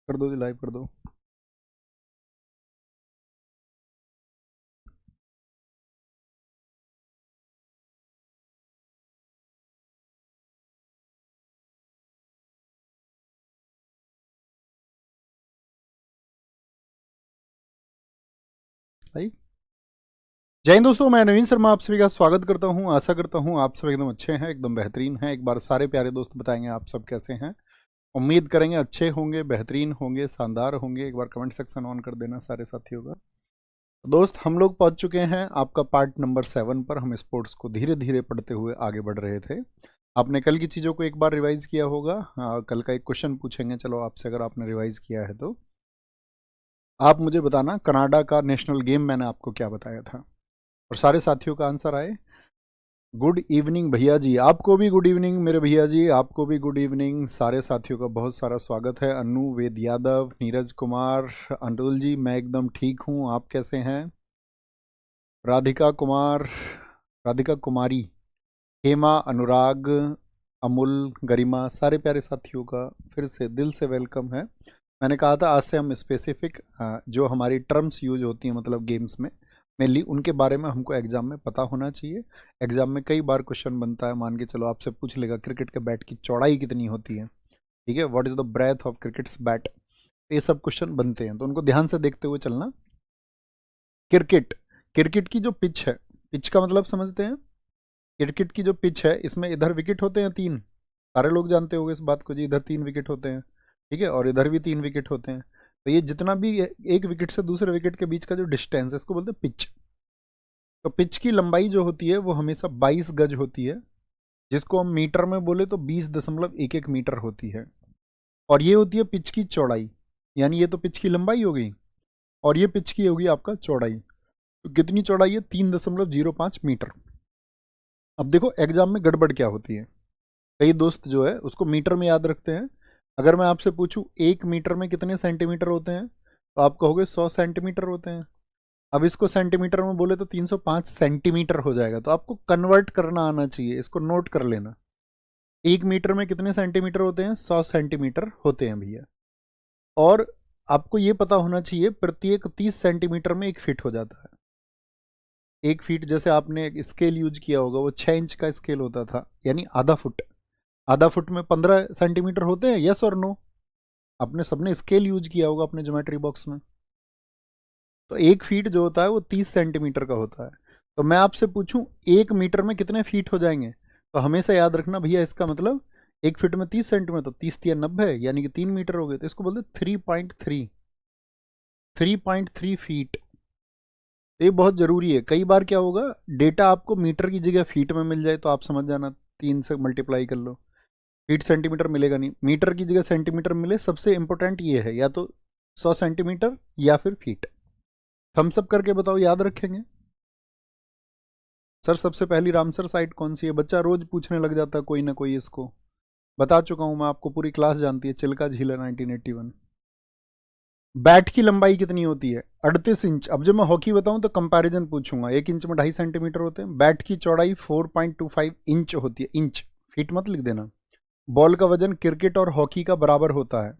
कर दो जी, लाइव कर दो। लाइव। जय हिंद दोस्तों, मैं नवीन शर्मा आप सभी का स्वागत करता हूं। आशा करता हूं आप सब एकदम अच्छे हैं, एकदम बेहतरीन हैं। एक बार सारे प्यारे दोस्त बताएंगे आप सब कैसे हैं। उम्मीद करेंगे अच्छे होंगे, बेहतरीन होंगे, शानदार होंगे। एक बार कमेंट सेक्शन ऑन कर देना सारे साथियों का। दोस्त, हम लोग पहुंच चुके हैं आपका पार्ट नंबर 7 पर। हम स्पोर्ट्स को धीरे धीरे पढ़ते हुए आगे बढ़ रहे थे। आपने कल की चीज़ों को एक बार रिवाइज किया होगा। कल का एक क्वेश्चन पूछेंगे चलो आपसे, अगर आपने रिवाइज किया है तो आप मुझे बताना कनाडा का नेशनल गेम मैंने आपको क्या बताया था। और सारे साथियों का आंसर आए। गुड इवनिंग भैया जी, आपको भी गुड इवनिंग मेरे भैया जी, आपको भी गुड इवनिंग। सारे साथियों का बहुत सारा स्वागत है। अनु वेद यादव, नीरज कुमार, अनुल जी, मैं एकदम ठीक हूँ, आप कैसे हैं? राधिका कुमार, राधिका कुमारी, हेमा, अनुराग, अमुल, गरिमा, सारे प्यारे साथियों का फिर से दिल से वेलकम है। मैंने कहा था आज से हम स्पेसिफिक जो हमारी टर्म्स यूज होती हैं मतलब गेम्स में मेनली, उनके बारे में हमको एग्जाम में पता होना चाहिए। एग्जाम में कई बार क्वेश्चन बनता है, मान के चलो आपसे पूछ लेगा क्रिकेट के बैट की चौड़ाई कितनी होती है, ठीक है, what is the breadth of cricket's bat. ये सब क्वेश्चन बनते हैं तो उनको ध्यान से देखते हुए चलना। क्रिकेट, क्रिकेट की जो पिच है, पिच का मतलब समझते हैं। क्रिकेट की जो पिच है इसमें इधर विकेट होते हैं 3, सारे लोग जानते होंगे इस बात को जी, इधर 3 विकेट होते हैं, ठीक है, और इधर भी 3 विकेट होते हैं। तो ये जितना भी एक विकेट से दूसरे विकेट के बीच का जो डिस्टेंस है इसको बोलते हैं पिच। तो पिच की लंबाई जो होती है वो हमेशा 22 गज होती है, जिसको हम मीटर में बोले तो 20.11 मीटर होती है। और ये होती है पिच की चौड़ाई, यानी ये तो पिच की लंबाई हो गई और ये पिच की होगी आपका चौड़ाई। तो कितनी चौड़ाई है? 3.05 मीटर। अब देखो एग्जाम में गड़बड़ क्या होती है, कई दोस्त जो है उसको मीटर में याद रखते हैं। अगर मैं आपसे पूछूं 1 मीटर में कितने सेंटीमीटर होते हैं, तो आप कहोगे 100 सेंटीमीटर होते हैं। अब इसको सेंटीमीटर में बोले तो 305 सेंटीमीटर हो जाएगा। तो आपको कन्वर्ट करना आना चाहिए, इसको नोट कर लेना। 1 मीटर में कितने सेंटीमीटर होते हैं? 100 सेंटीमीटर होते हैं भैया। और आपको ये पता होना चाहिए प्रत्येक 30 सेंटीमीटर में 1 फीट हो जाता है। 1 फीट जैसे आपने एक स्केल यूज किया होगा, वो 6 इंच का स्केल होता था, यानी आधा फुट। आधा फुट में 15 सेंटीमीटर होते हैं, यस और नो? आपने सबने स्केल यूज किया होगा अपने ज्योमेट्री बॉक्स में। तो 1 फीट जो होता है वो 30 सेंटीमीटर का होता है। तो मैं आपसे पूछूं 1 मीटर में कितने फीट हो जाएंगे, तो हमेशा याद रखना भैया इसका मतलब 1 फीट में 30 सेंटीमीटर, तो 30 या 90 यानी कि 3 मीटर हो गए। तो इसको बोलते 3.3 फीट। ये बहुत जरूरी है। कई बार क्या होगा, डेटा आपको मीटर की जगह फीट में मिल जाए तो आप समझ जाना 3 से मल्टीप्लाई कर लो, फीट सेंटीमीटर मिलेगा नहीं, मीटर की जगह सेंटीमीटर मिले। सबसे इंपॉर्टेंट ये है, या तो 100 सेंटीमीटर या फिर फीट। थम्स अप करके बताओ, याद रखेंगे? सर सबसे पहली रामसर साइट कौन सी है? बच्चा रोज पूछने लग जाता है कोई ना कोई, इसको बता चुका हूं मैं आपको, पूरी क्लास जानती है। चिल्का झील है 1981। बैट की लंबाई कितनी होती है? 38 इंच। अब जब मैं हॉकी बताऊं तो कंपैरिजन पूछूंगा, 1 इंच में 2.5 सेंटीमीटर होते हैं। बैट की चौड़ाई 4.25 इंच होती है, इंच, फीट मत लिख देना। बॉल का वजन क्रिकेट और हॉकी का बराबर होता है।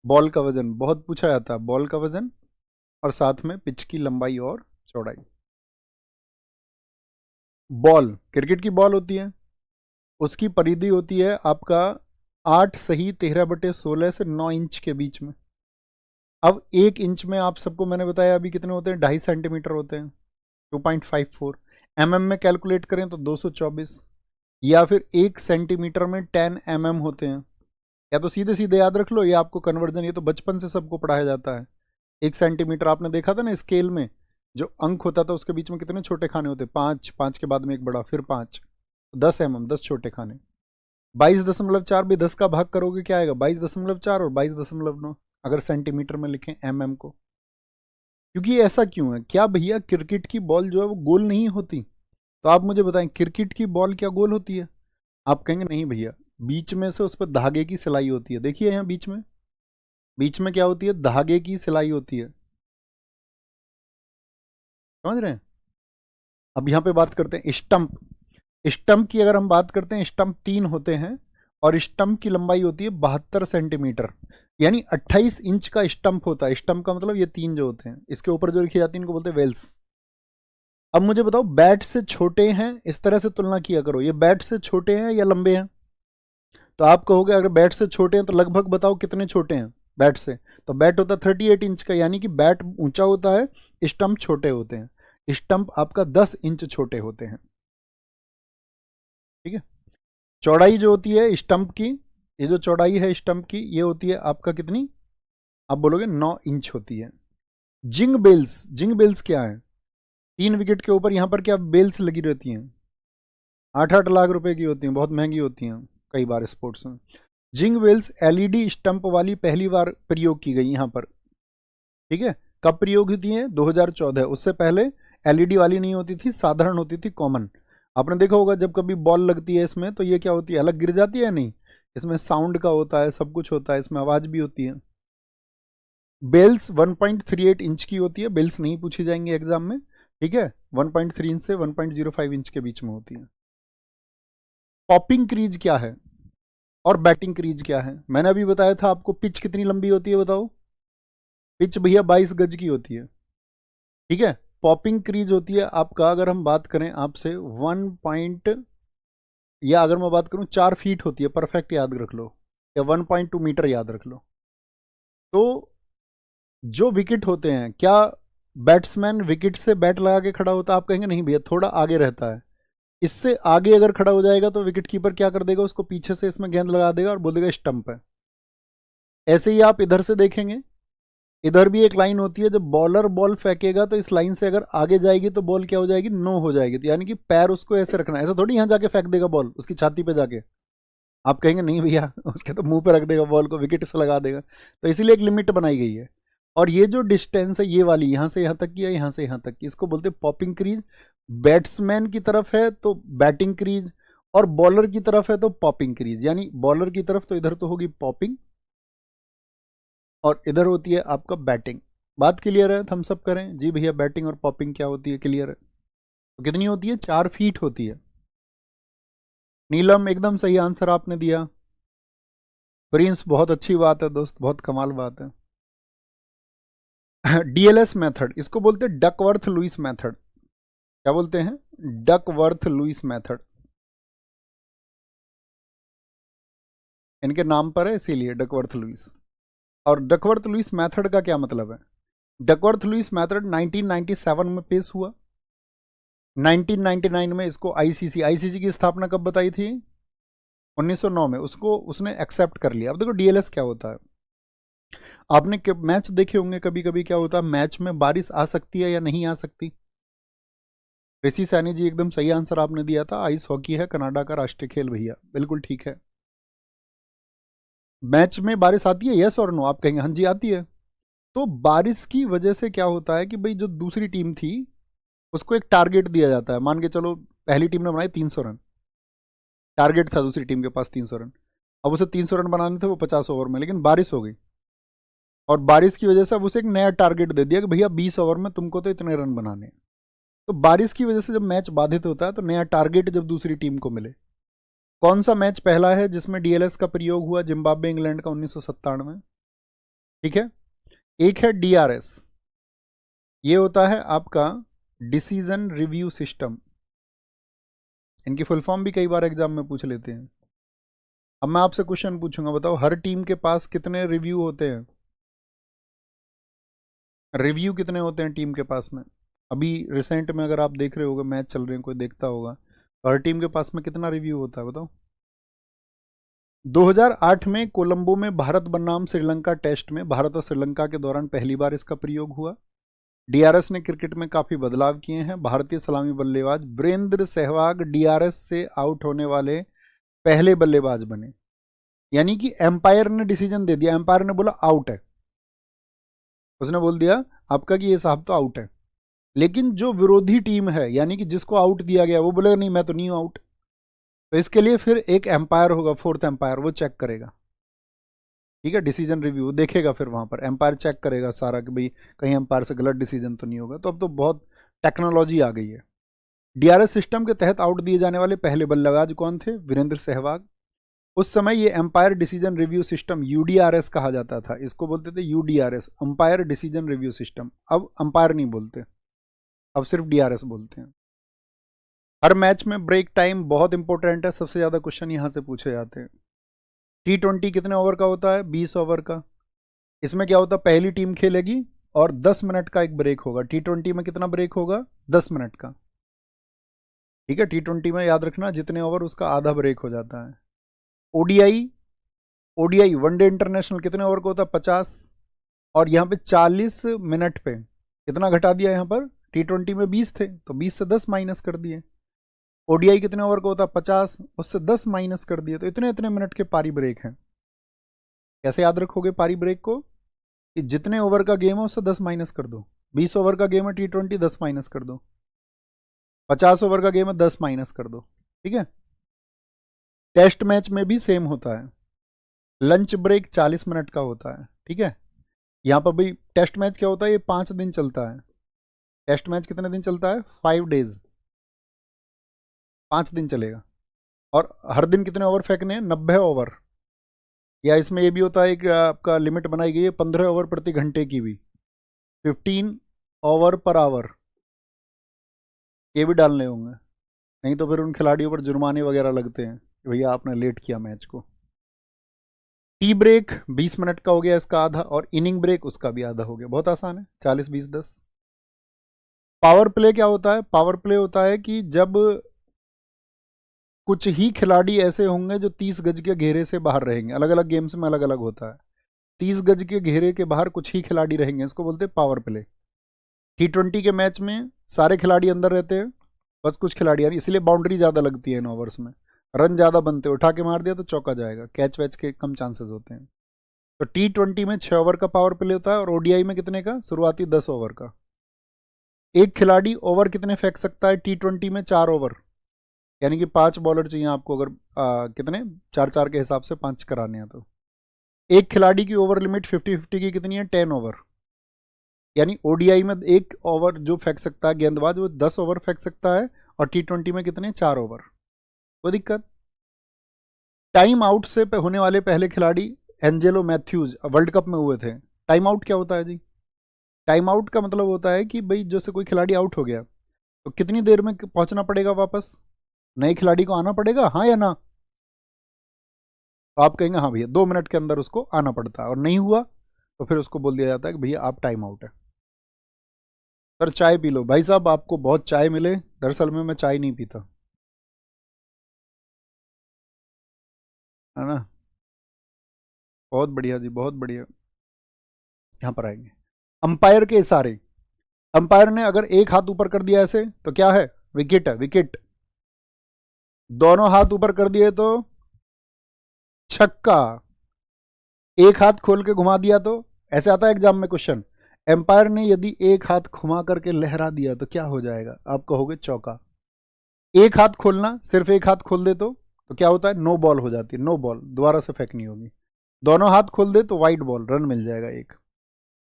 बॉल का वजन बहुत पूछा जाता है, बॉल का वजन और साथ में पिच की लंबाई और चौड़ाई। बॉल, क्रिकेट की बॉल होती है, उसकी परिधि होती है आपका 8 सही 13/16 से 9 इंच के बीच में। अब 1 इंच में आप सबको मैंने बताया अभी कितने होते हैं, 2.5 सेंटीमीटर होते हैं, 2.54। एमएम में कैलकुलेट करें तो 224, या फिर 1 सेंटीमीटर में 10 mm होते हैं। या तो सीधे सीधे याद रख लो, ये आपको कन्वर्जन, ये तो बचपन से सबको पढ़ाया जाता है। 1 सेंटीमीटर आपने देखा था ना स्केल में, जो अंक होता था उसके बीच में कितने छोटे खाने होते? 5, 5 के बाद में एक बड़ा, फिर 5, 10 mm, 10 छोटे खाने। 22.4 भी 10 का भाग करोगे क्या आएगा? 22.4 और 22.9, अगर सेंटीमीटर में लिखें एमएम को। क्योंकि ऐसा क्यों है? क्या भैया क्रिकेट की बॉल जो है वो गोल नहीं होती? तो आप मुझे बताएं क्रिकेट की बॉल क्या गोल होती है? आप कहेंगे नहीं भैया, बीच में से उस पर धागे की सिलाई होती है। देखिए यहाँ बीच में, बीच में क्या होती है? धागे की सिलाई होती है, समझ रहे हैं? अब यहाँ पे बात करते हैं स्टंप। स्टंप की अगर हम बात करते हैं, स्टंप 3 होते हैं और स्टंप की लंबाई होती है 72 सेंटीमीटर, यानी 28 इंच का स्टंप होता है। स्टंप का मतलब ये तीन जो होते हैं, इसके ऊपर जो लिखी जाती है इनको बोलते हैं वेल्स। अब मुझे बताओ, बैट से छोटे हैं, इस तरह से तुलना किया करो, ये बैट से छोटे हैं या लंबे हैं? तो आप कहोगे अगर बैट से छोटे हैं तो लगभग बताओ कितने छोटे हैं बैट से। तो बैट होता है 38 इंच का, यानी कि बैट ऊंचा होता है, स्टंप छोटे होते हैं। स्टंप आपका 10 इंच छोटे होते हैं। ठीक है। चौड़ाई जो होती है स्टंप की, ये जो चौड़ाई है स्टंप की, ये होती है आपका कितनी? आप बोलोगे 9 इंच होती है। जिंग बेल्स, जिंग बेल्स क्या है? 3 विकेट के ऊपर यहाँ पर क्या बेल्स लगी रहती हैं, 8-8 लाख रुपए की होती हैं, बहुत महंगी होती हैं कई बार स्पोर्ट्स में। जिंग बेल्स एलईडी स्टंप वाली पहली बार प्रयोग की गई यहाँ पर। ठीक है। कब प्रयोग होती है? 2014। उससे पहले एलईडी वाली नहीं होती थी, साधारण होती थी, कॉमन। आपने देखा होगा जब कभी बॉल लगती है इसमें तो ये क्या होती है, अलग गिर जाती है? नहीं, इसमें साउंड का होता है, सब कुछ होता है, इसमें आवाज भी होती है। बेल्स 1.38 इंच की होती है, बेल्स नहीं पूछी जाएंगी एग्जाम में। ठीक है। 1.3 इंच से 1.05 इंच के बीच में होती है। पॉपिंग क्रीज क्या है और बैटिंग क्रीज क्या है? मैंने अभी बताया था आपको। पिच कितनी लंबी होती है बताओ? पिच भैया 22 गज की होती है। ठीक है। पॉपिंग क्रीज होती है आपका, अगर हम बात करें आपसे 1 पॉइंट, या अगर मैं बात करूं 4 फीट होती है, परफेक्ट याद रख लो, या 1.2 मीटर याद रख लो। तो जो विकेट होते हैं, क्या बैट्समैन विकेट से बैट लगा के खड़ा होता है? आप कहेंगे नहीं भैया, थोड़ा आगे रहता है। इससे आगे अगर खड़ा हो जाएगा तो विकेट कीपर क्या कर देगा, उसको पीछे से इसमें गेंद लगा देगा और बोल देगा स्टंप है। ऐसे ही आप इधर से देखेंगे, इधर भी एक लाइन होती है, जब बॉलर बॉल फेंकेगा तो इस लाइन से अगर आगे जाएगी तो बॉल क्या हो जाएगी, नो हो जाएगी। तो यानी कि पैर उसको ऐसे रखना है, ऐसा थोड़ी यहाँ जाके फेंक देगा बॉल उसकी छाती पे जाके। आप कहेंगे नहीं भैया, उसके तो मुंह पे रख देगा बॉल को, विकेट से लगा देगा। तो इसीलिए एक लिमिट बनाई गई है। और ये जो डिस्टेंस है ये वाली, यहाँ से यहाँ तक की है, यहाँ से यहाँ तक की, इसको बोलते हैं पॉपिंग क्रीज। बैट्समैन की तरफ है तो बैटिंग क्रीज, और बॉलर की तरफ है तो पॉपिंग क्रीज। यानी बॉलर की तरफ तो इधर तो होगी पॉपिंग, और इधर होती है आपका बैटिंग। बात क्लियर है? हम सब करें जी भैया, बैटिंग और पॉपिंग क्या होती है, क्लियर है? तो कितनी होती है? 4 फीट होती है। नीलम एकदम सही आंसर आपने दिया। प्रिंस बहुत अच्छी बात है दोस्त, बहुत कमाल बात है। डीएलएस मेथड, इसको बोलते हैं डकवर्थ लुइस मेथड। क्या बोलते हैं? डकवर्थ लुइस मेथड, इनके नाम पर है इसीलिए डकवर्थ लुइस। और डकवर्थ लुइस मेथड का क्या मतलब है? डकवर्थ लुइस मेथड 1997 में पेश हुआ। 1999 में इसको आईसीसी की स्थापना कब बताई थी? 1909 में। उसको उसने एक्सेप्ट कर लिया। अब देखो डीएलएस क्या होता है। आपने मैच देखे होंगे, कभी कभी क्या होता है मैच में बारिश आ सकती है या नहीं आ सकती? ऋषि सैनी जी एकदम सही आंसर आपने दिया था, आइस हॉकी है कनाडा का राष्ट्रीय खेल भैया, बिल्कुल ठीक है। मैच में बारिश आती है, यस और नो? आप कहेंगे हाँ जी आती है। तो बारिश की वजह से क्या होता है कि भाई जो दूसरी टीम थी उसको एक टारगेट दिया जाता है। मान के चलो पहली टीम ने बनाए 300 रन, टारगेट था दूसरी टीम के पास 300 रन। अब उसे 300 रन बनाने थे वो 50 ओवर में, लेकिन बारिश हो गई, और बारिश की वजह से अब उसे एक नया टारगेट दे दिया कि भैया 20 ओवर में तुमको तो इतने रन बनाने हैं। तो बारिश की वजह से जब मैच बाधित होता है तो नया टारगेट जब दूसरी टीम को मिले। कौन सा मैच पहला है जिसमें डीएलएस का प्रयोग हुआ? जिम्बाब्वे इंग्लैंड का 1997। ठीक है। एक है डीआरएस, ये होता है आपका डिसीजन रिव्यू सिस्टम। इनकी फुल फॉर्म भी कई बार एग्जाम में पूछ लेते हैं। अब मैं आपसे क्वेश्चन पूछूंगा, बताओ हर टीम के पास कितने रिव्यू होते हैं? रिव्यू कितने होते हैं टीम के पास में? अभी रिसेंट में अगर आप देख रहे होगे, मैच चल रहे हैं, कोई देखता होगा, तो हर टीम के पास में कितना रिव्यू होता है बताओ? 2008 में कोलंबो में भारत बनाम श्रीलंका टेस्ट में भारत और श्रीलंका के दौरान पहली बार इसका प्रयोग हुआ। डीआरएस ने क्रिकेट में काफी बदलाव किए हैं। भारतीय सलामी बल्लेबाज वीरेंद्र सहवाग डीआरएस से आउट होने वाले पहले बल्लेबाज बने। यानी कि एम्पायर ने डिसीजन दे दिया, एम्पायर ने बोला आउट है, उसने बोल दिया आपका कि ये साहब तो आउट है। लेकिन जो विरोधी टीम है, यानी कि जिसको आउट दिया गया, वो बोलेगा नहीं मैं तो नहीं हूं आउट। तो इसके लिए फिर एक एम्पायर होगा, फोर्थ एम्पायर, वो चेक करेगा। ठीक है। डिसीजन रिव्यू देखेगा, फिर वहां पर एम्पायर चेक करेगा सारा कि भाई कहीं एम्पायर से गलत डिसीजन तो नहीं होगा। तो अब तो बहुत टेक्नोलॉजी आ गई है। डीआरएस सिस्टम के तहत आउट दिए जाने वाले पहले बल्लेबाज कौन थे? वीरेंद्र सहवाग। उस समय ये एम्पायर डिसीजन रिव्यू सिस्टम यूडीआरएस कहा जाता था, इसको बोलते थे यूडीआरएस, अंपायर डिसीजन रिव्यू सिस्टम। अब अंपायर नहीं बोलते, अब सिर्फ डीआरएस बोलते हैं। हर मैच में ब्रेक टाइम बहुत इंपॉर्टेंट है, सबसे ज्यादा क्वेश्चन यहां से पूछे जाते हैं। T20 कितने ओवर का होता है? 20 ओवर का। इसमें क्या होता है, पहली टीम खेलेगी और 10 मिनट का एक ब्रेक होगा। T20 में कितना ब्रेक होगा? 10 मिनट का। ठीक है, T20 में याद रखना जितने ओवर उसका आधा ब्रेक हो जाता है। ओडीआई, ओडीआई वनडे इंटरनेशनल कितने ओवर का होता है? 50। और यहाँ पे 40 मिनट पे कितना घटा दिया यहाँ पर? T20 में 20 थे तो 20 से 10 माइनस कर दिए। ओडीआई कितने ओवर का होता है? 50, उससे 10 माइनस कर दिए, तो इतने इतने मिनट के पारी ब्रेक हैं। कैसे याद रखोगे पारी ब्रेक को? कि जितने ओवर का गेम है उससे 10 माइनस कर दो। 20 ओवर का गेम है T20, 10 माइनस कर दो। 50 ओवर का गेम है, 10 माइनस कर दो। ठीक है। टेस्ट मैच में भी सेम होता है, लंच ब्रेक 40 मिनट का होता है। ठीक है, यहाँ पर भाई टेस्ट मैच क्या होता है, ये 5 दिन चलता है। टेस्ट मैच कितने दिन चलता है? 5 डेज, 5 दिन चलेगा। और हर दिन कितने ओवर फेंकने हैं? 90 ओवर। या इसमें ये भी होता है कि आपका लिमिट बनाई गई है 15 ओवर प्रति घंटे की भी, 15 ओवर पर आवर, ये भी डालने होंगे, नहीं तो फिर उन खिलाड़ियों पर जुर्माने वगैरह लगते हैं कि भैया आपने लेट किया मैच को। टी ब्रेक 20 मिनट का हो गया इसका आधा, और इनिंग ब्रेक उसका भी आधा हो गया। बहुत आसान है, 40 20 10। पावर प्ले क्या होता है? पावर प्ले होता है कि जब कुछ ही खिलाड़ी ऐसे होंगे जो 30 गज के घेरे से बाहर रहेंगे, अलग अलग गेम्स में अलग अलग होता है। 30 गज के घेरे के बाहर कुछ ही खिलाड़ी रहेंगे, इसको बोलते हैं पावर प्ले। T20 के मैच में सारे खिलाड़ी अंदर रहते हैं, बस कुछ खिलाड़ी, यानी इसलिए बाउंड्री ज़्यादा लगती है इन ओवर्स में, रन ज़्यादा बनते हैं। उठा के मार दिया तो चौका जाएगा, कैच वैच के कम चांसेस होते हैं। तो T20 में 6 ओवर का पावर प्ले होता है, और ओडीआई में कितने का? शुरुआती 10 ओवर का। एक खिलाड़ी ओवर कितने फेंक सकता है T20 में? 4 ओवर, यानी कि 5 बॉलर चाहिए आपको, अगर कितने 4 4 के हिसाब से 5 कराने हैं तो। एक खिलाड़ी की ओवर लिमिट 50-50 की कितनी है? 10 ओवर। यानी ओडीआई में एक ओवर जो फेंक सकता है गेंदबाज, वो 10 ओवर फेंक सकता है, और T20 में कितने? 4 ओवर। कोई दिक्कत? टाइम आउट से होने वाले पहले खिलाड़ी एंजेलो मैथ्यूज वर्ल्ड कप में हुए थे। टाइम आउट क्या होता है जी? टाइम आउट का मतलब होता है कि भाई जैसे कोई खिलाड़ी आउट हो गया तो कितनी देर में पहुंचना पड़ेगा वापस? नए खिलाड़ी को आना पड़ेगा, हाँ या ना? तो आप कहेंगे हाँ भैया 2 मिनट के अंदर उसको आना पड़ता है, और नहीं हुआ तो फिर उसको बोल दिया जाता है कि भैया आप टाइम आउट है। सर चाय पी लो। भाई साहब आपको बहुत चाय मिले, दरअसल में मैं चाय नहीं पीता, है ना। बहुत बढ़िया जी, बहुत बढ़िया। यहाँ पर आएंगे अंपायर के इशारे। अंपायर ने अगर एक हाथ ऊपर कर दिया ऐसे तो क्या है? विकेट है, विकेट। दोनों हाथ ऊपर कर दिए तो छक्का। एक हाथ खोल के घुमा दिया तो, ऐसे आता है एग्जाम में क्वेश्चन, एम्पायर ने यदि एक हाथ घुमा करके लहरा दिया तो क्या हो जाएगा? आप कहोगे चौका। एक हाथ खोलना, सिर्फ एक हाथ खोल दे तो क्या होता है? नो बॉल हो जाती है, नो बॉल, दोबारा से फेंकनी होगी। दोनों हाथ खोल दे तो वाइड बॉल, रन मिल जाएगा एक।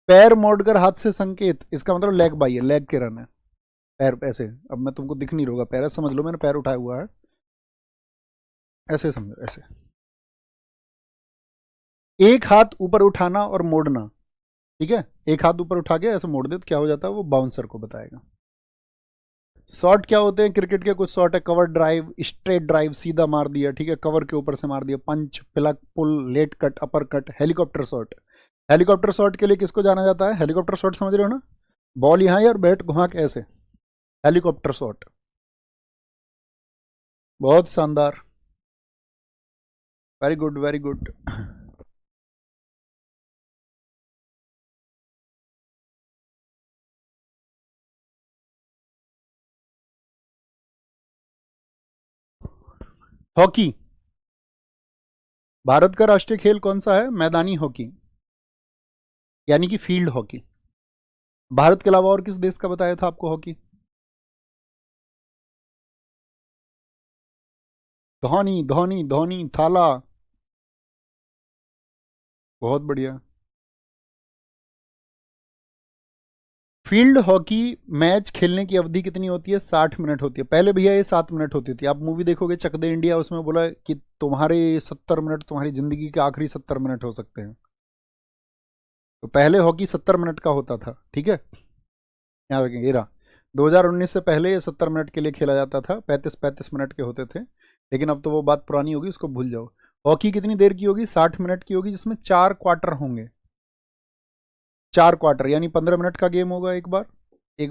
पैर मोड़कर हाथ से संकेत, इसका मतलब लेग बाई है, लेग के रन है। पैर ऐसे, अब मैं तुमको दिख नहीं रहोगा पैर, ऐसे समझ लो मैंने पैर उठाया हुआ है, ऐसे समझो, ऐसे। एक हाथ ऊपर उठाना और मोड़ना, ठीक है, एक हाथ ऊपर उठा के ऐसे मोड़ दे तो क्या हो जाता है? वो बाउंसर को बताएगा। शॉट क्या होते हैं क्रिकेट के? कुछ शॉट है, कवर ड्राइव, स्ट्रेट ड्राइव, सीधा मार दिया, ठीक है, कवर के ऊपर से मार दिया, punch, plug, pull, late cut, upper cut, helicopter shot. Helicopter shot के लिए किसको जाना जाता है? हेलीकॉप्टर शॉट समझ रहे हो ना? बॉल यहाँ यार, बैट घुमा के ऐसे, हेलीकॉप्टर शॉट। बहुत शानदार, very good very good. Hockey, Bharat का राष्ट्रीय खेल कौन सा है? मैदानी हॉकी, यानी कि फील्ड हॉकी। भारत के अलावा और किस देश का बताया था आपको हॉकी? धोनी धोनी धोनी, थाला। बहुत बढ़िया। फील्ड हॉकी मैच खेलने की अवधि कितनी होती है? 60 मिनट होती है। पहले भैया ये 7 मिनट होती थी। आप मूवी देखोगे चक दे इंडिया, उसमें बोला कि तुम्हारे 70 मिनट तुम्हारी जिंदगी के आखिरी 70 मिनट हो सकते हैं। तो पहले हॉकी 70 मिनट का होता था, ठीक है, यहाँ रखेंगे। 2019 से पहले ये 70 मिनट के लिए खेला जाता था, 35 मिनट के होते थे, लेकिन अब तो वो बात पुरानी होगी, उसको भूल जाओ। हॉकी कितनी देर की होगी? 60 मिनट की होगी, जिसमें 4 क्वार्टर होंगे। 4 क्वार्टर यानी 15 मिनट का गेम होगा एक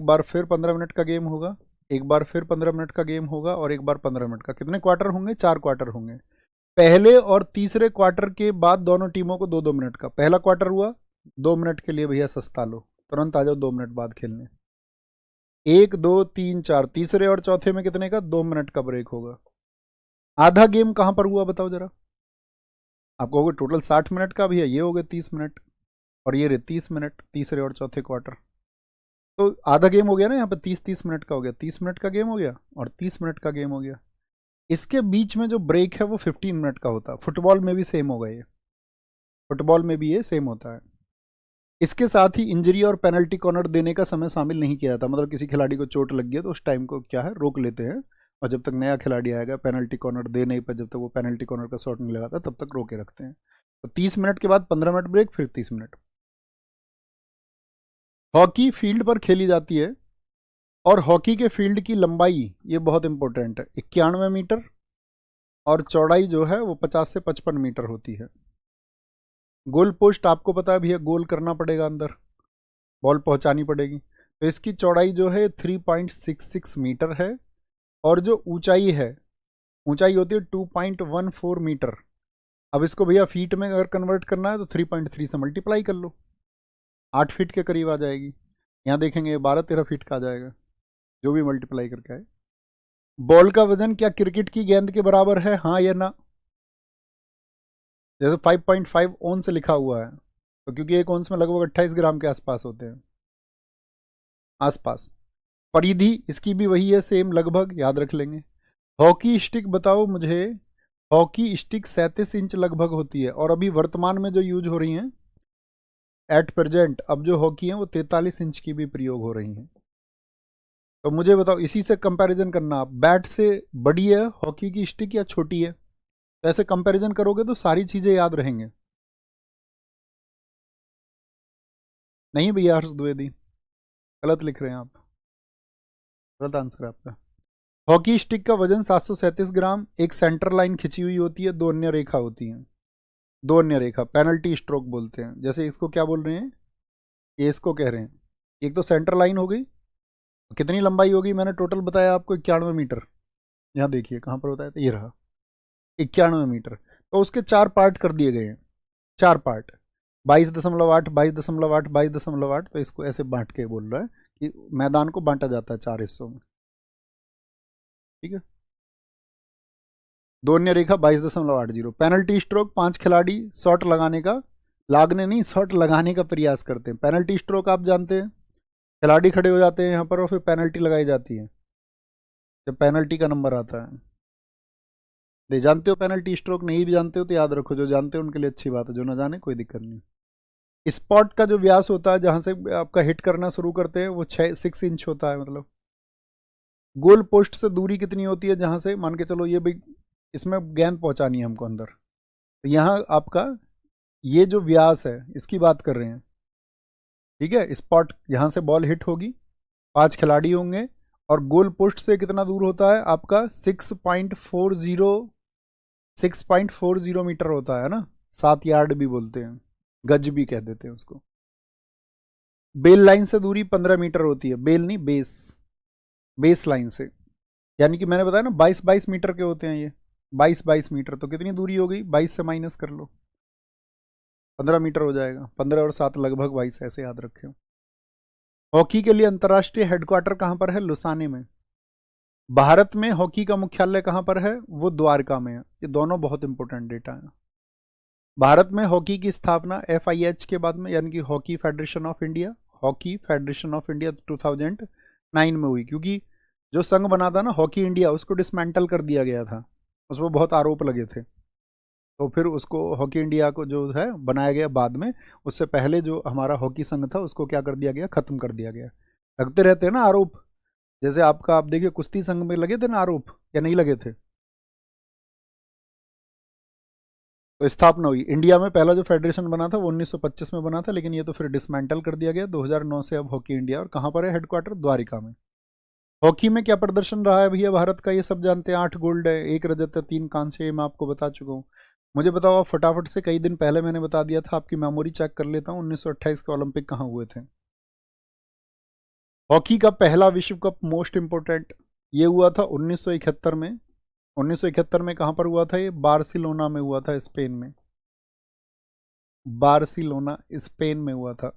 बार फिर 15 मिनट का गेम होगा, एक बार फिर 15 मिनट का गेम होगा, और एक बार 15 मिनट का। कितने क्वार्टर होंगे? 4 क्वार्टर होंगे। पहले और तीसरे क्वार्टर के बाद दोनों टीमों को 2-2 मिनट का। पहला क्वार्टर हुआ 2 मिनट के लिए, भैया सस्ता लो, तुरंत आ जाओ 2 मिनट बाद खेलने। 1 2 3 4, तीसरे और चौथे में कितने का? 2 मिनट का ब्रेक होगा। आधा गेम कहां पर हुआ बताओ जरा? आपको हो गए टोटल 60 मिनट का, भैया ये हो गए 30 मिनट, और ये रहे 30 मिनट तीसरे और चौथे क्वार्टर। तो आधा गेम हो गया ना, यहाँ पे 30-30 मिनट का हो गया, 30 मिनट का गेम हो गया और 30 मिनट का गेम हो गया। इसके बीच में जो ब्रेक है वो 15 मिनट का होता है। फुटबॉल में भी सेम होगा ये, फुटबॉल में भी ये सेम होता है। इसके साथ ही इंजरी और पेनल्टी कॉर्नर देने का समय शामिल नहीं किया जाता। मतलब किसी खिलाड़ी को चोट लग गई तो उस टाइम को क्या है, रोक लेते हैं, और जब तक नया खिलाड़ी आएगा पेनल्टी कॉर्नर दे नहीं पर, जब तक वो पेनल्टी कॉर्नर का शॉट नहीं लगाता तब तक रोके रखते हैं। तो 30 मिनट के बाद 15 मिनट ब्रेक, फिर 30 मिनट। हॉकी फील्ड पर खेली जाती है, और हॉकी के फील्ड की लंबाई, ये बहुत इंपॉर्टेंट है, 91 मीटर, और चौड़ाई जो है वो 50 से 55 मीटर होती है। गोल पोस्ट आपको पता है भैया, गोल करना पड़ेगा, अंदर बॉल पहुंचानी पड़ेगी। तो इसकी चौड़ाई जो है 3.66 मीटर है, और जो ऊंचाई है, ऊंचाई होती है 2.14 मीटर। अब इसको भैया फीट में अगर कन्वर्ट करना है तो 3.3 से मल्टीप्लाई कर लो, 8 फीट के करीब आ जाएगी। यहाँ देखेंगे 12-13 फीट का आ जाएगा, जो भी मल्टीप्लाई करके आए। बॉल का वजन क्या क्रिकेट की गेंद के बराबर है, हाँ या ना? जैसे 5.5 ओंस लिखा हुआ है, तो क्योंकि एक ओंस में लगभग 28 ग्राम के आसपास होते हैं, आसपास। परिधि इसकी भी वही है, सेम लगभग, याद रख लेंगे। हॉकी स्टिक बताओ मुझे। हॉकी स्टिक 37 इंच लगभग होती है, और अभी वर्तमान में जो यूज हो रही हैं एट प्रेजेंट, अब जो हॉकी है वो 43 इंच की भी प्रयोग हो रही हैं। तो मुझे बताओ, इसी से कंपैरिजन करना आप, बैट से बड़ी है हॉकी की स्टिक या छोटी है? तो ऐसे कंपैरिजन करोगे तो सारी चीजें याद रहेंगे। नहीं भैया हर्ष द्विवेदी, गलत लिख रहे हैं आप, गलत आंसर है आपका। हॉकी स्टिक का वजन 737 ग्राम, एक सेंटर लाइन खिंची हुई होती है, दो अन्य रेखा होती हैं, दो अन्य रेखा, पेनल्टी स्ट्रोक बोलते हैं। जैसे इसको क्या बोल रहे हैं, ये इसको कह रहे हैं, एक तो सेंटर लाइन हो गई, कितनी लंबाई होगी मैंने टोटल बताया आपको, 91 मीटर। यहाँ देखिए कहाँ पर बताया था, ये रहा 91 मीटर। तो उसके 4 पार्ट कर दिए गए हैं, 4 पार्ट, 22.8, 22.8, 22.8। तो इसको ऐसे बांट के बोल रहा है कि मैदान को बांटा जाता है 4 हिस्सों में, ठीक है। दो अन्य रेखा 22.80। पेनल्टी स्ट्रोक, 5 खिलाड़ी शॉट लगाने का, लागने नहीं, शॉट लगाने का प्रयास करते हैं। पेनल्टी स्ट्रोक आप जानते हैं, खिलाड़ी खड़े हो जाते हैं यहाँ पर और फिर पेनल्टी लगाई जाती है जब पेनल्टी का नंबर आता है। दे जानते हो पेनल्टी स्ट्रोक? नहीं भी जानते हो तो याद रखो, जो जानते हो उनके लिए अच्छी बात है, जो ना जाने कोई दिक्कत नहीं। स्पॉट का जो व्यास होता है, जहां से आपका हिट करना शुरू करते हैं, वो 6 इंच होता है। मतलब गोल पोस्ट से दूरी कितनी होती है, जहां से मान के चलो ये भाई इसमें गेंद पहुंचानी है हमको अंदर, तो यहाँ आपका ये जो व्यास है इसकी बात कर रहे हैं, ठीक है। स्पॉट यहाँ से बॉल हिट होगी, 5 खिलाड़ी होंगे, और गोल पोस्ट से कितना दूर होता है आपका, 6.40 मीटर होता है ना, 7 यार्ड भी बोलते हैं, गज भी कह देते हैं उसको। बेल लाइन से दूरी 15 मीटर होती है, बेल नहीं, बेस लाइन से, यानी कि मैंने बताया ना 22-22 मीटर के होते हैं ये, 22-22 मीटर। तो कितनी दूरी हो गई, 22 से माइनस कर लो, 15 मीटर हो जाएगा। 15 और 7 लगभग 22, ऐसे याद रखे। हॉकी के लिए अंतर्राष्ट्रीय हेडक्वार्टर कहाँ पर है, लुसाने में। भारत में हॉकी का मुख्यालय कहाँ पर है, वो द्वारका में है। ये दोनों बहुत इंपॉर्टेंट डेटा है। भारत में हॉकी की स्थापना FIH के बाद में, यानी कि hockey federation of India, hockey federation of India 2009 में हुई, क्योंकि जो संघ बना था ना हॉकी इंडिया, उसको डिसमेंटल कर दिया गया था, उस पर बहुत आरोप लगे थे। तो फिर उसको हॉकी इंडिया को जो है बनाया गया बाद में, उससे पहले जो हमारा हॉकी संघ था उसको क्या कर दिया गया, खत्म कर दिया गया। लगते रहते हैं ना आरोप। जैसे आपका, आप देखिए कुश्ती संघ में लगे थे ना आरोप, या नहीं लगे थे? तो स्थापना हुई इंडिया में, पहला जो फेडरेशन बना था वो 1925 में बना था, लेकिन ये तो फिर डिसमेंटल कर दिया गया 2009 से। अब हॉकी इंडिया, और कहाँ पर है हेडक्वार्टर? द्वारिका में। हॉकी में क्या प्रदर्शन रहा है भैया भारत का, ये सब जानते हैं। 8 गोल्ड है, 1 रजत है, 3 कांस्य, मैं आपको बता चुका हूँ। मुझे बताओ आप फटाफट से, कई दिन पहले मैंने बता दिया था, आपकी मेमोरी चेक कर लेता हूँ। 1928 के ओलंपिक कहाँ हुए थे? हॉकी का पहला विश्व कप मोस्ट इंपोर्टेंट, ये हुआ था 1971 में। 1971 में कहाँ पर हुआ था? ये बार्सिलोना में हुआ था, स्पेन में। बार्सिलोना स्पेन में हुआ था।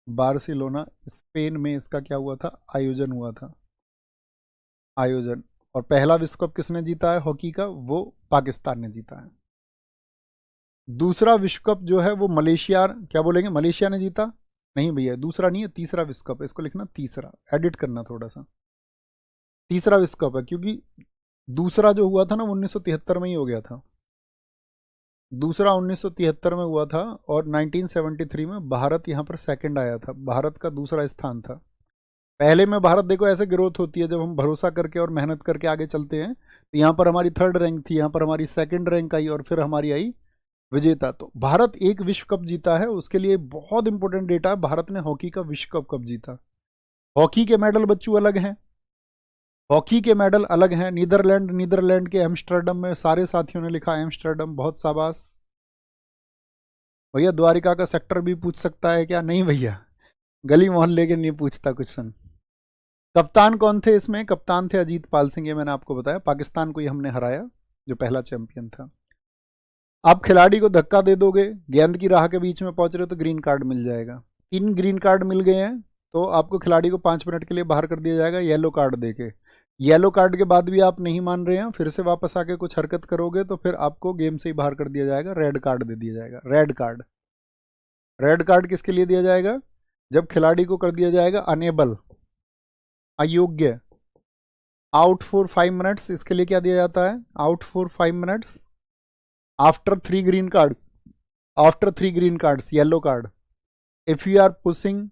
बार्सिलोना स्पेन में इसका क्या हुआ था? आयोजन हुआ था, आयोजन। और पहला विश्व कप किसने जीता है हॉकी का? वो पाकिस्तान ने जीता है। दूसरा विश्व कप जो है वो मलेशिया, क्या बोलेंगे, मलेशिया ने जीता। नहीं भैया, दूसरा नहीं है, तीसरा विश्व कप है, इसको लिखना तीसरा, एडिट करना थोड़ा सा। तीसरा विश्व कप है, क्योंकि दूसरा जो हुआ था ना 1973 में ही हो गया था। दूसरा 1973 में हुआ था, और 1973 में भारत यहाँ पर सेकंड आया था, भारत का दूसरा स्थान था। पहले में भारत, देखो ऐसे ग्रोथ होती है जब हम भरोसा करके और मेहनत करके आगे चलते हैं। तो यहाँ पर हमारी 3rd रैंक थी, यहाँ पर हमारी 2nd रैंक आई, और फिर हमारी आई विजेता। तो भारत एक विश्व कप जीता है, उसके लिए बहुत इंपॉर्टेंट डेटा है, भारत ने हॉकी का विश्व कप कब जीता। हॉकी के मेडल बच्चों अलग हैं, हॉकी के मेडल अलग हैं। नीदरलैंड के एम्स्टर्डम में, सारे साथियों ने लिखा एम्स्टर्डम, बहुत शाबाश भैया। द्वारिका का सेक्टर भी पूछ सकता है क्या? नहीं भैया, गली मोहल्ले के नहीं पूछता कुछ सन। कप्तान कौन थे इसमें? कप्तान थे अजीत पाल सिंह, ये मैंने आपको बताया। पाकिस्तान को ही हमने हराया, जो पहला चैंपियन था। आप खिलाड़ी को धक्का दे दोगे, गेंद की राह के बीच में पहुंच रहे हो, तो ग्रीन कार्ड मिल जाएगा। 3 ग्रीन कार्ड मिल गए हैं, तो आपको खिलाड़ी को 5 मिनट के लिए बाहर कर दिया जाएगा येलो कार्ड देके। येलो कार्ड के बाद भी आप नहीं मान रहे हैं, फिर से वापस आके कुछ हरकत करोगे, तो फिर आपको गेम से ही बाहर कर दिया जाएगा, रेड कार्ड दे दिया जाएगा। रेड कार्ड, रेड कार्ड किसके लिए दिया जाएगा? जब खिलाड़ी को कर दिया जाएगा अनेबल, अयोग्य, आउट फॉर 5 मिनट्स। इसके लिए क्या दिया जाता है? Out for 5 minutes, after 3 green card, after 3 green cards yellow card. If you are pushing,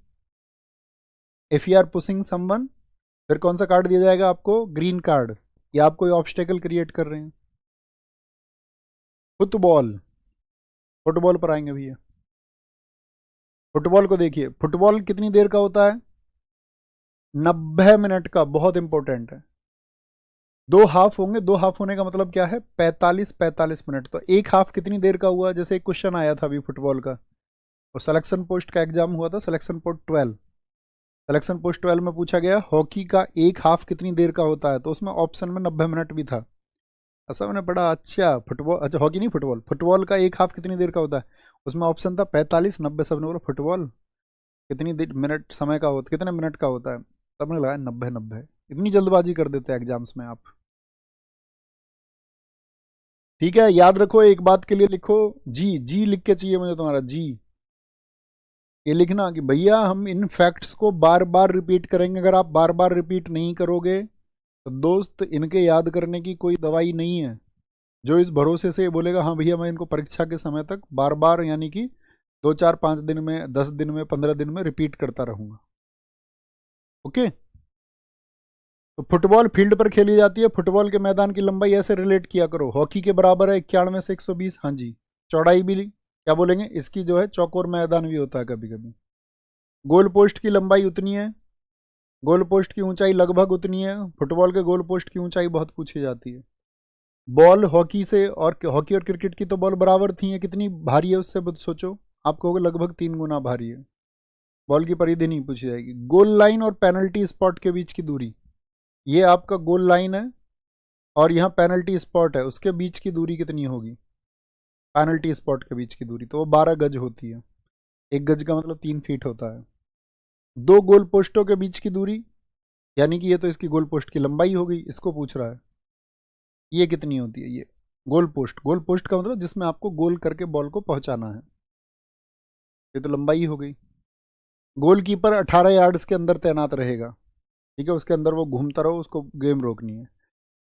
if you are pushing someone, फिर कौन सा कार्ड दिया जाएगा आपको? ग्रीन कार्ड, या आप कोई ऑब्स्टेकल क्रिएट कर रहे हैं। फुटबॉल, फुटबॉल पर आएंगे भैया। फुटबॉल को देखिए, फुटबॉल कितनी देर का होता है? 90 मिनट का, बहुत इंपॉर्टेंट है। 2 हाफ होंगे, 2 हाफ होने का मतलब क्या है? 45-45 मिनट। तो एक हाफ कितनी देर का हुआ? जैसे एक क्वेश्चन आया था अभी फुटबॉल का, और सिलेक्शन पोस्ट का एग्जाम हुआ था, सिलेक्शन पोस्ट 12, सिलेक्शन पोस्ट 12 में पूछा गया हॉकी का एक हाफ कितनी देर का होता है, तो उसमें ऑप्शन में 90 मिनट भी था। ऐसा मैंने पढ़ा, अच्छा फुटबॉल, अच्छा हॉकी नहीं, फुटबॉल, फुटबॉल का एक हाफ कितनी देर का होता है, उसमें ऑप्शन था 45-90। सबने बोला फुटबॉल कितनी देर मिनट समय का होता, कितने मिनट का होता है, सबने लगाया 90-90। इतनी जल्दबाजी कर देते हैं एग्जाम्स में आप। ठीक है, याद रखो, एक बात के लिए लिखो, जी जी लिख के चाहिए मुझे तुम्हारा जी। ये लिखना कि भैया हम इन फैक्ट्स को बार बार रिपीट करेंगे, अगर आप बार बार रिपीट नहीं करोगे तो दोस्त इनके याद करने की कोई दवाई नहीं है। जो इस भरोसे से बोलेगा हाँ भैया मैं इनको परीक्षा के समय तक बार बार, यानी कि 2 4 5 दिन में, 10 दिन में, 15 दिन में रिपीट करता रहूंगा। ओके। तो फुटबॉल फील्ड पर खेली जाती है, फुटबॉल के मैदान की लंबाई ऐसे रिलेट किया करो, हॉकी के बराबर है 91 से 120। हाँ जी, चौड़ाई भी क्या बोलेंगे इसकी, जो है चौकोर मैदान भी होता है कभी कभी। गोल पोस्ट की लंबाई उतनी है, गोल पोस्ट की ऊंचाई लगभग उतनी है। फुटबॉल के गोल पोस्ट की ऊंचाई बहुत पूछी जाती है। बॉल हॉकी से, और हॉकी और क्रिकेट की तो बॉल बराबर थी है, कितनी भारी है उससे सोचो, आप कहोगे लगभग 3 गुना भारी है। बॉल की परिधि नहीं पूछी जाएगी। गोल लाइन और पेनल्टी स्पॉट के बीच की दूरी, ये आपका गोल लाइन है और यहाँ पेनल्टी स्पॉट है, उसके बीच की दूरी कितनी होगी? पेनल्टी स्पॉट के बीच की दूरी तो वो 12 गज होती है। 1 गज का मतलब 3 फीट होता है। 2 गोल पोस्टों के बीच की दूरी, यानी कि ये तो इसकी गोल पोस्ट की लंबाई हो गई, इसको पूछ रहा है ये कितनी होती है। ये गोल पोस्ट, गोल पोस्ट का मतलब जिसमें आपको गोल करके बॉल को पहुंचाना है, ये तो लंबाई हो गई। गोलकीपर 18 यार्ड्स के अंदर तैनात रहेगा, ठीक है, उसके अंदर वो घूमता रहो, उसको गेम रोकनी है।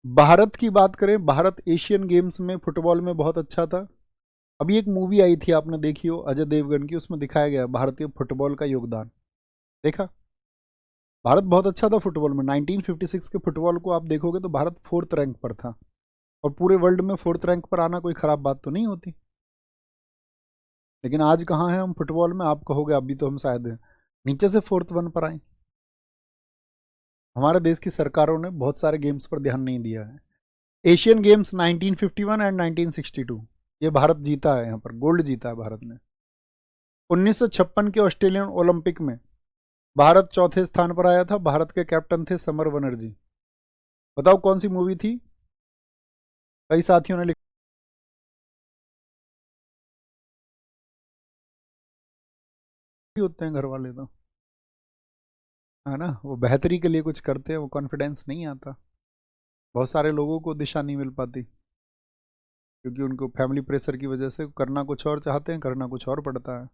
भारत की बात करें, भारत एशियन गेम्स में फुटबॉल में बहुत अच्छा था। अभी एक मूवी आई थी, आपने देखी हो, अजय देवगन की, उसमें दिखाया गया भारतीय फुटबॉल का योगदान, देखा? भारत बहुत अच्छा था फुटबॉल में। 1956 के फुटबॉल को आप देखोगे तो भारत 4th रैंक पर था, और पूरे वर्ल्ड में 4th रैंक पर आना कोई खराब बात तो नहीं होती। लेकिन आज कहाँ है हम फुटबॉल में, आप कहोगे अभी तो हम शायद नीचे से 4th 1 पर आए। हमारे देश की सरकारों ने बहुत सारे गेम्स पर ध्यान नहीं दिया है। एशियन गेम्स 1951 एंड 1962 ये भारत जीता है, यहाँ पर गोल्ड जीता है भारत ने। 1956 के ऑस्ट्रेलियन ओलंपिक में भारत चौथे स्थान पर आया था। भारत के कैप्टन थे समर बनर्जी। बताओ कौन सी मूवी थी? कई साथियों ने लिखा होते हैं घर वाले तो, है ना, वो बेहतरी के लिए कुछ करते हैं, वो कॉन्फिडेंस नहीं आता। बहुत सारे लोगों को दिशा नहीं मिल पाती, क्योंकि उनको फैमिली प्रेशर की वजह से करना कुछ और चाहते हैं, करना कुछ और पड़ता है।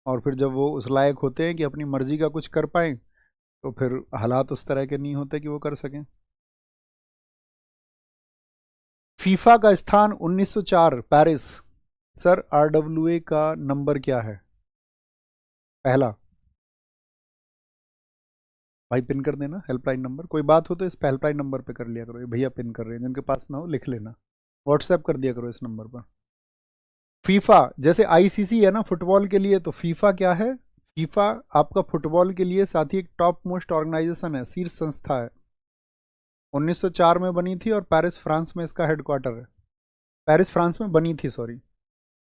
और फिर जब वो उस लायक होते हैं कि अपनी मर्जी का कुछ कर पाएं, तो फिर हालात उस तरह के नहीं होते कि वो कर सकें। फीफा का स्थान 1904 पेरिस। सर आरडब्ल्यूए का नंबर क्या है? पहला। भाई पिन कर देना हेल्पलाइन नंबर, कोई बात हो तो इस हेल्पलाइन नंबर पे कर लिया करो, ये भैया पिन कर रहे हैं, जिनके पास ना हो लिख लेना, व्हाट्सएप कर दिया करो इस नंबर पर। फीफा जैसे आईसीसी है ना फुटबॉल के लिए, तो फीफा क्या है? फीफा आपका फुटबॉल के लिए साथ ही एक टॉप मोस्ट ऑर्गेनाइजेशन है, शीर्ष संस्था है। 1904 में बनी थी और पेरिस फ्रांस में इसका हेडक्वार्टर है। पेरिस फ्रांस में बनी थी, सॉरी।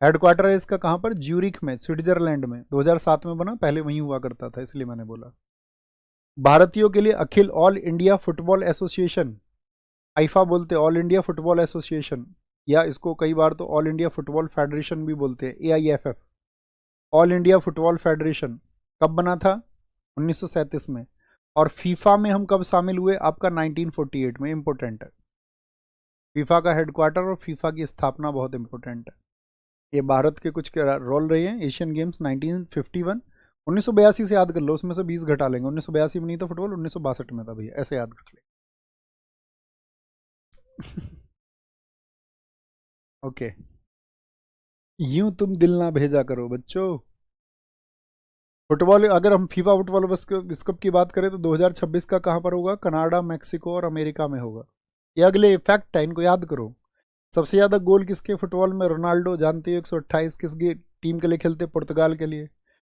हेडक्वार्टर है इसका कहाँ पर? ज्यूरिख में, स्विट्जरलैंड में। 2007 में बना, पहले वहीं हुआ करता था, इसलिए मैंने बोला। भारतीयों के लिए अखिल ऑल इंडिया फुटबॉल एसोसिएशन, आईफा बोलते हैं, ऑल इंडिया फुटबॉल एसोसिएशन, या इसको कई बार तो ऑल इंडिया फुटबॉल फेडरेशन भी बोलते हैं, AIFF, all India football federation कब बना था? 1937 में। और फीफा में हम कब शामिल हुए? आपका 1948 में। इंपॉर्टेंट है फीफा का हेडक्वार्टर और फीफा की स्थापना, बहुत इंपॉर्टेंट है। ये भारत के कुछ रोल रहे हैं। एशियन गेम्स 1951, 1982 से याद कर लो, उसमें से 20 घटा लेंगे। 1982 में नहीं था फुटबॉल, 1962 में था भैया, ऐसे याद कर ले। ओके, यूं तुम दिल ना भेजा करो बच्चों। फुटबॉल, अगर हम फीफा फुटबॉल विश्व कप की बात करें तो 2026 का कहाँ पर होगा? कनाडा, मैक्सिको और अमेरिका में होगा। ये अगले फैक्ट है, इनको याद करो। सबसे ज्यादा गोल किसके फुटबॉल में? रोनाल्डो, जानते हो, 128। किसकी टीम के लिए खेलते? पुर्तगाल के लिए।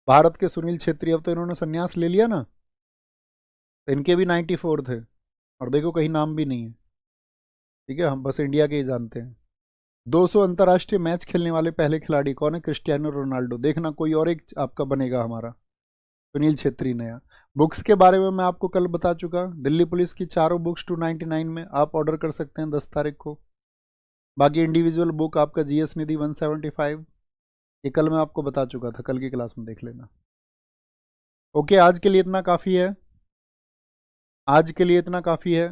भारत के सुनील छेत्री, अब तो इन्होंने संन्यास ले लिया ना, तो इनके भी 94 थे, और देखो कहीं नाम भी नहीं है। ठीक है, हम बस इंडिया के ही जानते हैं। 200 अंतर्राष्ट्रीय मैच खेलने वाले पहले खिलाड़ी कौन है? Cristiano Ronaldo. देखना कोई और एक आपका बनेगा हमारा, सुनील छेत्री नया। बुक्स के बारे में मैं आपको कल बता चुका, दिल्ली पुलिस की चारों बुक्स 299 में आप ऑर्डर कर सकते हैं 10 तारीख को। बाकी इंडिविजुअल बुक आपका GS निधि 175, ये कल मैं आपको बता चुका था, कल की क्लास में देख लेना। ओके, आज के लिए इतना काफ़ी है, आज के लिए इतना काफ़ी है।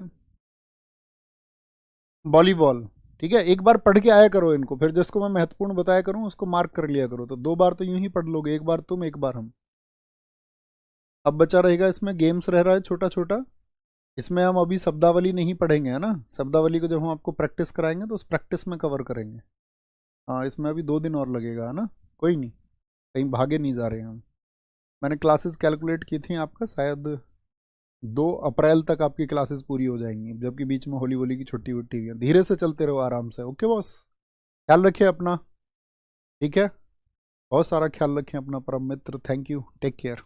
वॉलीबॉल, ठीक है, एक बार पढ़ के आया करो इनको, फिर जिसको मैं महत्वपूर्ण बताया करूँ उसको मार्क कर लिया करो, तो 2 बार तो यूं ही पढ़ लोगे, एक बार तुम एक बार हम। अब बचा रहेगा इसमें गेम्स रह रहा है छोटा छोटा, इसमें हम अभी शब्दावली नहीं पढ़ेंगे, है ना। शब्दावली को जब हम आपको प्रैक्टिस कराएंगे तो उस प्रैक्टिस में कवर करेंगे। हाँ, इसमें अभी 2 दिन और लगेगा, है ना। कोई नहीं, कहीं भागे नहीं जा रहे हैं हम। मैंने क्लासेस कैलकुलेट की थी, आपका शायद 2 अप्रैल तक आपकी क्लासेस पूरी हो जाएंगी, जबकि बीच में होली वोली की छुट्टी वुट्टी हुई है। धीरे से चलते रहो आराम से। ओके बॉस, ख्याल रखिए अपना, ठीक है, बहुत सारा ख्याल रखें अपना परम मित्र। Thank you, take care.